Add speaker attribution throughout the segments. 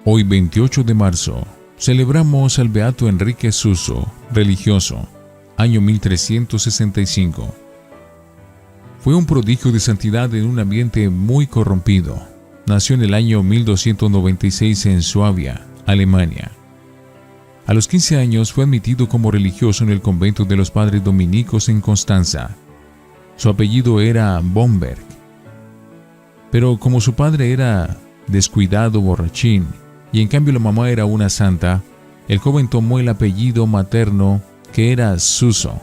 Speaker 1: Hoy 28 de marzo, celebramos al beato Enrique Suso, religioso, año 1365. Fue un prodigio de santidad en un ambiente muy corrompido. Nació en el año 1296 en Suabia, Alemania. A los 15 años fue admitido como religioso en el convento de los padres dominicos en Constanza. Su apellido era Bomberg. Pero como su padre era descuidado, borrachín, y en cambio la mamá era una santa, el joven tomó el apellido materno, que era Suso.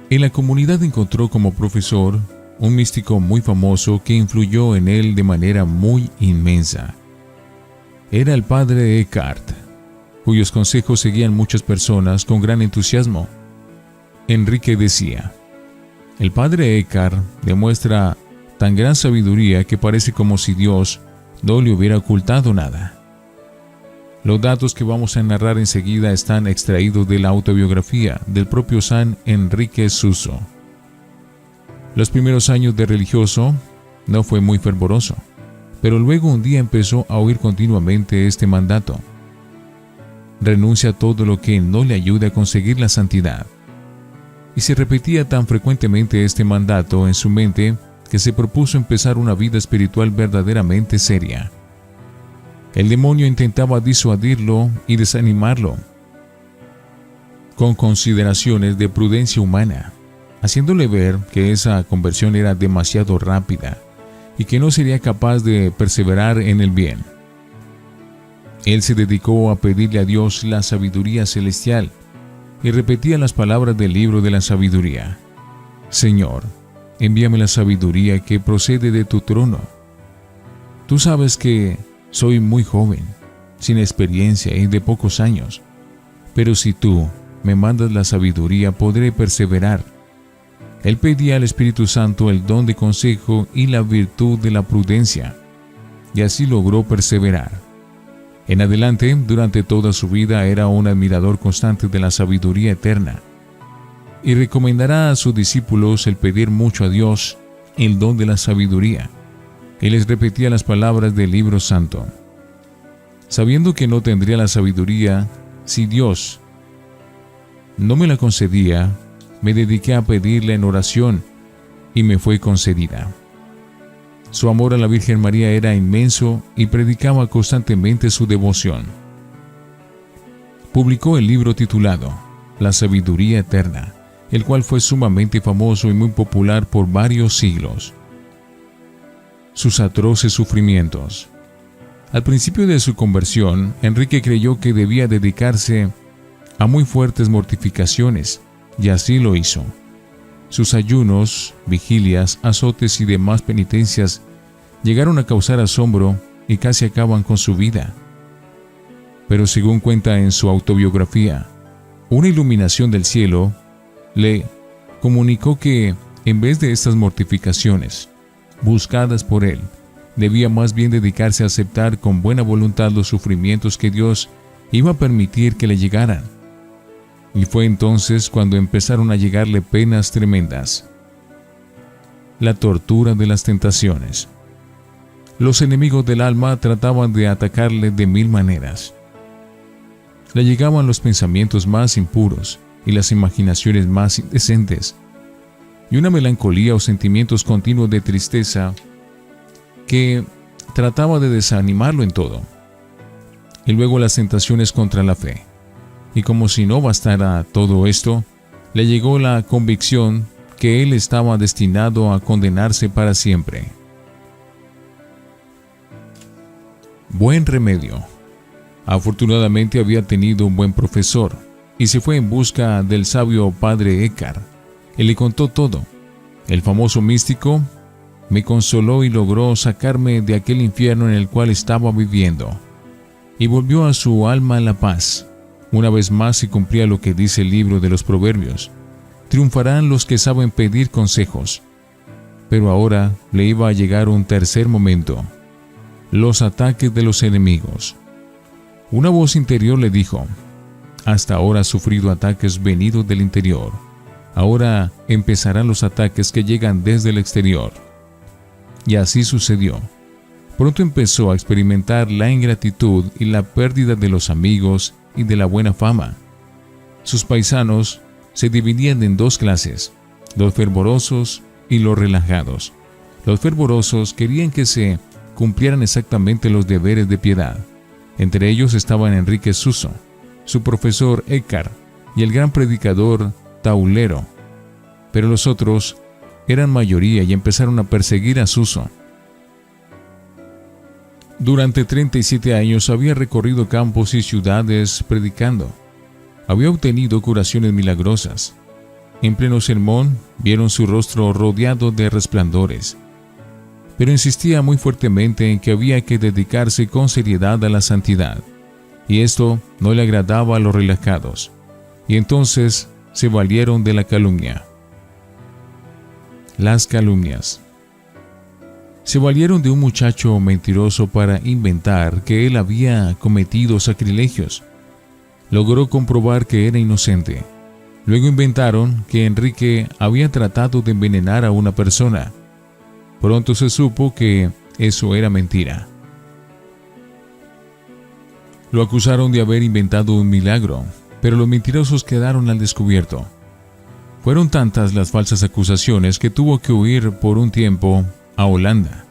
Speaker 1: En la comunidad encontró como profesor un místico muy famoso que influyó en él de manera muy inmensa. Era el padre Eckhart, cuyos consejos seguían muchas personas con gran entusiasmo. Enrique decía: el padre Eckhart demuestra tan gran sabiduría que parece como si Dios no le hubiera ocultado nada. Los datos que vamos a narrar enseguida están extraídos de la autobiografía del propio San Enrique Suso. Los primeros años de religioso no fue muy fervoroso, pero luego un día empezó a oír continuamente este mandato: renuncia a todo lo que no le ayude a conseguir la santidad. Y se repetía tan frecuentemente este mandato en su mente que se propuso empezar una vida espiritual verdaderamente seria. El demonio intentaba disuadirlo y desanimarlo con consideraciones de prudencia humana, haciéndole ver que esa conversión era demasiado rápida y que no sería capaz de perseverar en el bien. Él se dedicó a pedirle a Dios la sabiduría celestial y repetía las palabras del libro de la sabiduría: Señor, envíame la sabiduría que procede de tu trono. Tú sabes que soy muy joven, sin experiencia y de pocos años, pero si tú me mandas la sabiduría podré perseverar. Él pedía al Espíritu Santo el don de consejo y la virtud de la prudencia, y así logró perseverar. En adelante, durante toda su vida, era un admirador constante de la sabiduría eterna, y recomendará a sus discípulos el pedir mucho a Dios el don de la sabiduría. Él les repetía las palabras del libro santo: sabiendo que no tendría la sabiduría si Dios no me la concedía, me dediqué a pedirla en oración y me fue concedida. Su amor a la Virgen María era inmenso y predicaba constantemente su devoción. Publicó el libro titulado La Sabiduría Eterna, el cual fue sumamente famoso y muy popular por varios siglos. Sus atroces sufrimientos. Al principio de su conversión, Enrique creyó que debía dedicarse a muy fuertes mortificaciones, y así lo hizo. Sus ayunos, vigilias, azotes y demás penitencias llegaron a causar asombro y casi acaban con su vida. Pero según cuenta en su autobiografía, una iluminación del cielo le comunicó que, en vez de estas mortificaciones buscadas por él, debía más bien dedicarse a aceptar con buena voluntad los sufrimientos que Dios iba a permitir que le llegaran. Y fue entonces cuando empezaron a llegarle penas tremendas. La tortura de las tentaciones. Los enemigos del alma trataban de atacarle de mil maneras. Le llegaban los pensamientos más impuros y las imaginaciones más indecentes, y una melancolía o sentimientos continuos de tristeza que trataba de desanimarlo en todo. Y luego las tentaciones contra la fe. Y como si no bastara todo esto, le llegó la convicción que él estaba destinado a condenarse para siempre. Buen remedio. Afortunadamente había tenido un buen profesor y se fue en busca del sabio padre Eckhart. Él le contó todo. El famoso místico me consoló y logró sacarme de aquel infierno en el cual estaba viviendo, y volvió a su alma la paz. Una vez más se cumplía lo que dice el libro de los Proverbios: triunfarán los que saben pedir consejos. Pero ahora le iba a llegar un tercer momento: los ataques de los enemigos. Una voz interior le dijo: hasta ahora has sufrido ataques venidos del interior, ahora empezarán los ataques que llegan desde el exterior. Y así sucedió. pronto empezó a experimentar la ingratitud y la pérdida de los amigos y de la buena fama. Sus paisanos se dividían en dos clases, los fervorosos y los relajados. Los fervorosos querían que se cumplieran exactamente los deberes de piedad. Entre ellos estaban Enrique Suso, su profesor Eckhart y el gran predicador Taulero. Pero los otros eran mayoría y empezaron a perseguir a Suso. Durante 37 años había recorrido campos y ciudades predicando. Había obtenido curaciones milagrosas. En pleno sermón vieron su rostro rodeado de resplandores. Pero insistía muy fuertemente en que había que dedicarse con seriedad a la santidad, y esto no le agradaba a los relajados, y entonces se valieron de la calumnia. Las calumnias. Se valieron de un muchacho mentiroso para inventar que él había cometido sacrilegios. Logró comprobar que era inocente. Luego inventaron que Enrique había tratado de envenenar a una persona. Pronto se supo que eso era mentira. Lo acusaron de haber inventado un milagro, pero los mentirosos quedaron al descubierto. Fueron tantas las falsas acusaciones que tuvo que huir por un tiempo a Holanda.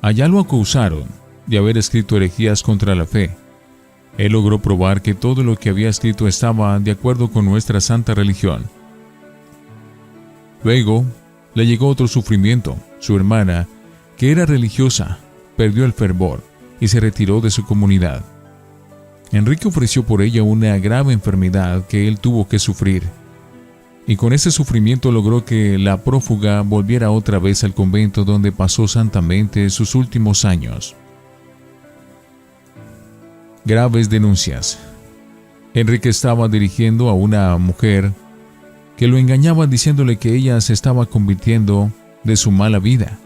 Speaker 1: Allá lo acusaron de haber escrito herejías contra la fe. Él logró probar que todo lo que había escrito estaba de acuerdo con nuestra santa religión. Luego le llegó otro sufrimiento. Su hermana, que era religiosa, perdió el fervor y se retiró de su comunidad. Enrique ofreció por ella una grave enfermedad que él tuvo que sufrir, y con ese sufrimiento logró que la prófuga volviera otra vez al convento donde pasó santamente sus últimos años. Graves denuncias. Enrique estaba dirigiendo a una mujer que lo engañaba diciéndole que ella se estaba convirtiendo de su mala vida.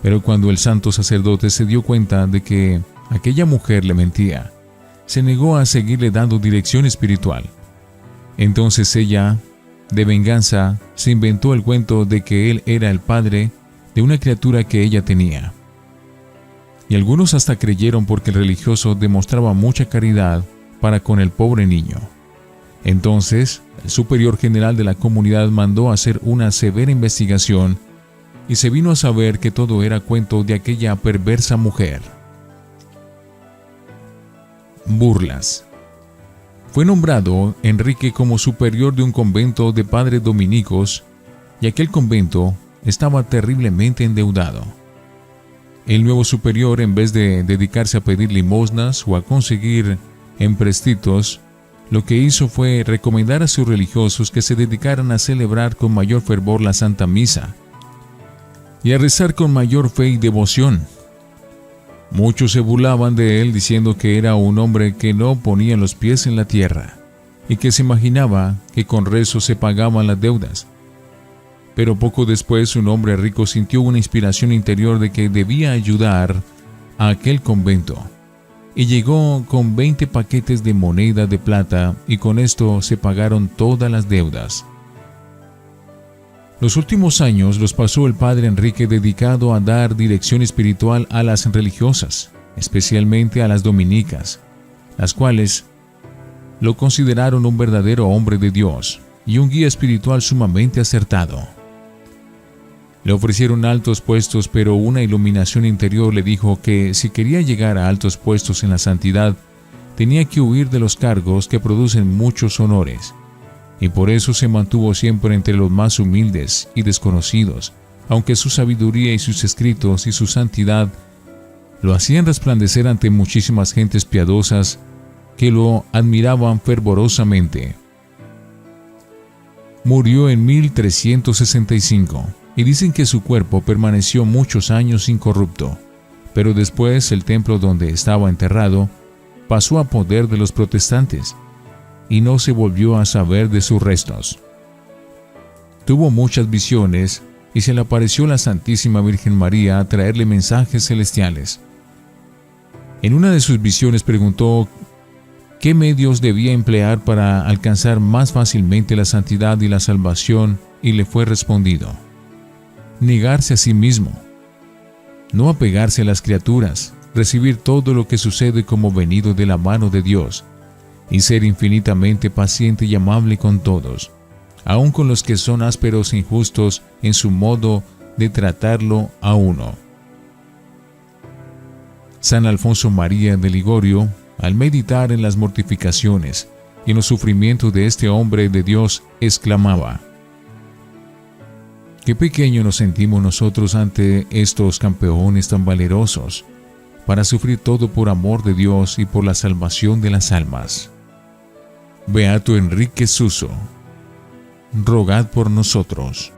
Speaker 1: Pero cuando el santo sacerdote se dio cuenta de que aquella mujer le mentía, se negó a seguirle dando dirección espiritual. Entonces ella, de venganza, se inventó el cuento de que él era el padre de una criatura que ella tenía. Y algunos hasta creyeron porque el religioso demostraba mucha caridad para con el pobre niño. Entonces, el superior general de la comunidad mandó hacer una severa investigación y se vino a saber que todo era cuento de aquella perversa mujer. Burlas. Fue nombrado Enrique como superior de un convento de padres dominicos y aquel convento estaba terriblemente endeudado. El nuevo superior, en vez de dedicarse a pedir limosnas o a conseguir empréstitos, lo que hizo fue recomendar a sus religiosos que se dedicaran a celebrar con mayor fervor la Santa Misa y a rezar con mayor fe y devoción. Muchos se burlaban de él diciendo que era un hombre que no ponía los pies en la tierra y que se imaginaba que con rezos se pagaban las deudas. Pero poco después un hombre rico sintió una inspiración interior de que debía ayudar a aquel convento y llegó con 20 paquetes de moneda de plata y con esto se pagaron todas las deudas. Los últimos años los pasó el padre Enrique dedicado a dar dirección espiritual a las religiosas, especialmente a las dominicas, las cuales lo consideraron un verdadero hombre de Dios y un guía espiritual sumamente acertado. Le ofrecieron altos puestos, pero una iluminación interior le dijo que si quería llegar a altos puestos en la santidad, tenía que huir de los cargos que producen muchos honores. Y por eso se mantuvo siempre entre los más humildes y desconocidos, aunque su sabiduría y sus escritos y su santidad lo hacían resplandecer ante muchísimas gentes piadosas que lo admiraban fervorosamente. Murió en 1365 y dicen que su cuerpo permaneció muchos años incorrupto, pero después el templo donde estaba enterrado pasó a poder de los protestantes y no se volvió a saber de sus restos. Tuvo muchas visiones y se le apareció la Santísima Virgen María a traerle mensajes celestiales. En una de sus visiones preguntó qué medios debía emplear para alcanzar más fácilmente la santidad y la salvación y le fue respondido: negarse a sí mismo. no apegarse a las criaturas, recibir todo lo que sucede como venido de la mano de Dios, y ser infinitamente paciente y amable con todos, aun con los que son ásperos e injustos en su modo de tratarlo a uno. San Alfonso María de Ligorio, al meditar en las mortificaciones y en los sufrimientos de este hombre de Dios, exclamaba: «Qué pequeño nos sentimos nosotros ante estos campeones tan valerosos, para sufrir todo por amor de Dios y por la salvación de las almas. Beato Enrique Suso, rogad por nosotros».